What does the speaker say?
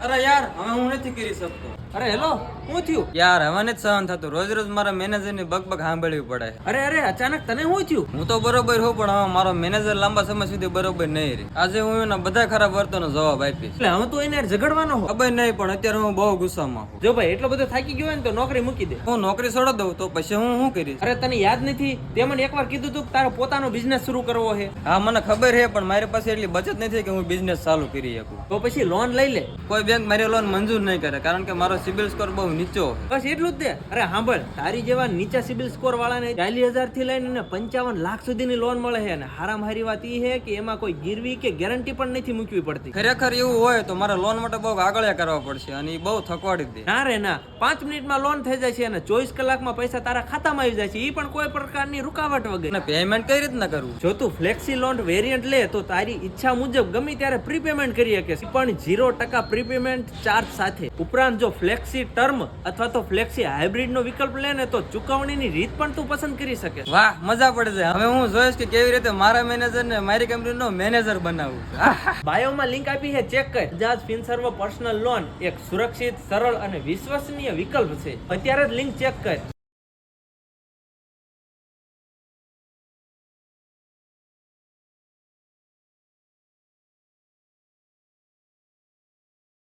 અરે યાર હવે હું નથી કરી શકતો. અરે હેલો, શું થયું? યાર હવે નથી સહન થતું. રોજ રોજ મારા મેનેજર ની બકબક સાંભળવી પડે. અરે અચાનક તને શું થયું? હું તો બરોબર હોઉં પણ હવે મારો મેનેજર લાંબા સમય સુધી બરોબર નહીં રહે. આજે હું એના બધા ખરાબ વર્તનનો જવાબ આપીશ. એટલે હું તો એને ઝઘડવાનો હો. ખબર નહીં પણ અત્યારે હું બહુ ગુસ્સામાં છું. જો ભાઈ એટલો બધો થાકી ગયો હોય ને તો નોકરી મૂકી દે. હું નોકરી છોડી દઉં તો પછી હું શું કરીશ? અરે તને યાદ નથી તે મને એકવાર કીધું તું કે તારો પોતાનો બિઝનેસ શરૂ કરવો છે? હા મને ખબર છે પણ મારી પાસે એટલી બચત નથી કે હું બિઝનેસ ચાલુ કરી શકું. તો પછી લોન લઈ લે. કોઈ બેંક મારી લોન મંજૂર નહીં કરે કારણ કે મારો સિબિલ સ્કોર બહુ નીચો છે. બસ એટલું જ દે. અરે સાંભળ, તારી જેવા નીચા સિબિલ સ્કોર વાળાને 40,000 થી લઈને 55 લાખ સુધીની લોન મળે છે અને હારામાં હારી વાત એ છે કે એમાં કોઈ ગીરવી કે ગેરંટી પણ નથી મૂકવી પડતી. ખરેખર એવું હોય તો મારે લોન માટે બહુ આગળ કરવા પડશે અને એ બહુ થકવાડી દે. ના રે ના, 5 મિનિટમાં લોન થઈ જાય છે અને 24 કલાકમાં પૈસા તારા ખાતામાં આવી જાય છે, એ પણ કોઈ પ્રકારની રૂકાવટ વગર. અને પેમેન્ટ કઈ રીતના કરવું? જો તું ફ્લેક્સી લોન વેરિયન્ટ લે તો તારી ઈચ્છા મુજબ ગમે ત્યારે પ્રીપેમેન્ટ કરી શકે, પણ 0% પ્રીપેમેન્ટ ચાર્જ સાથે. ઉપરાંત જો ફ્લેક્સી ટર્મ અથવા તો ફ્લેક્સી હાઇબ્રિડ નો વિકલ્પ લે ને તો ચુકવણીની રીત પણ તું પસંદ કરી શકે. વાહ મજા પડે છે. હવે હું જોઈશ કે કેવી રીતે મારા મેનેજર ને મારી કંપનીનો મેનેજર બનાવવું. બાયોમાં લિંક આપી છે, ચેક કર. બજાજ ફિનસર્વ પર્સનલ લોન એક સુરક્ષિત, સરળ અને વિશ્વસનીય વિકલ્પ છે. અત્યારે જ લિંક ચેક કર.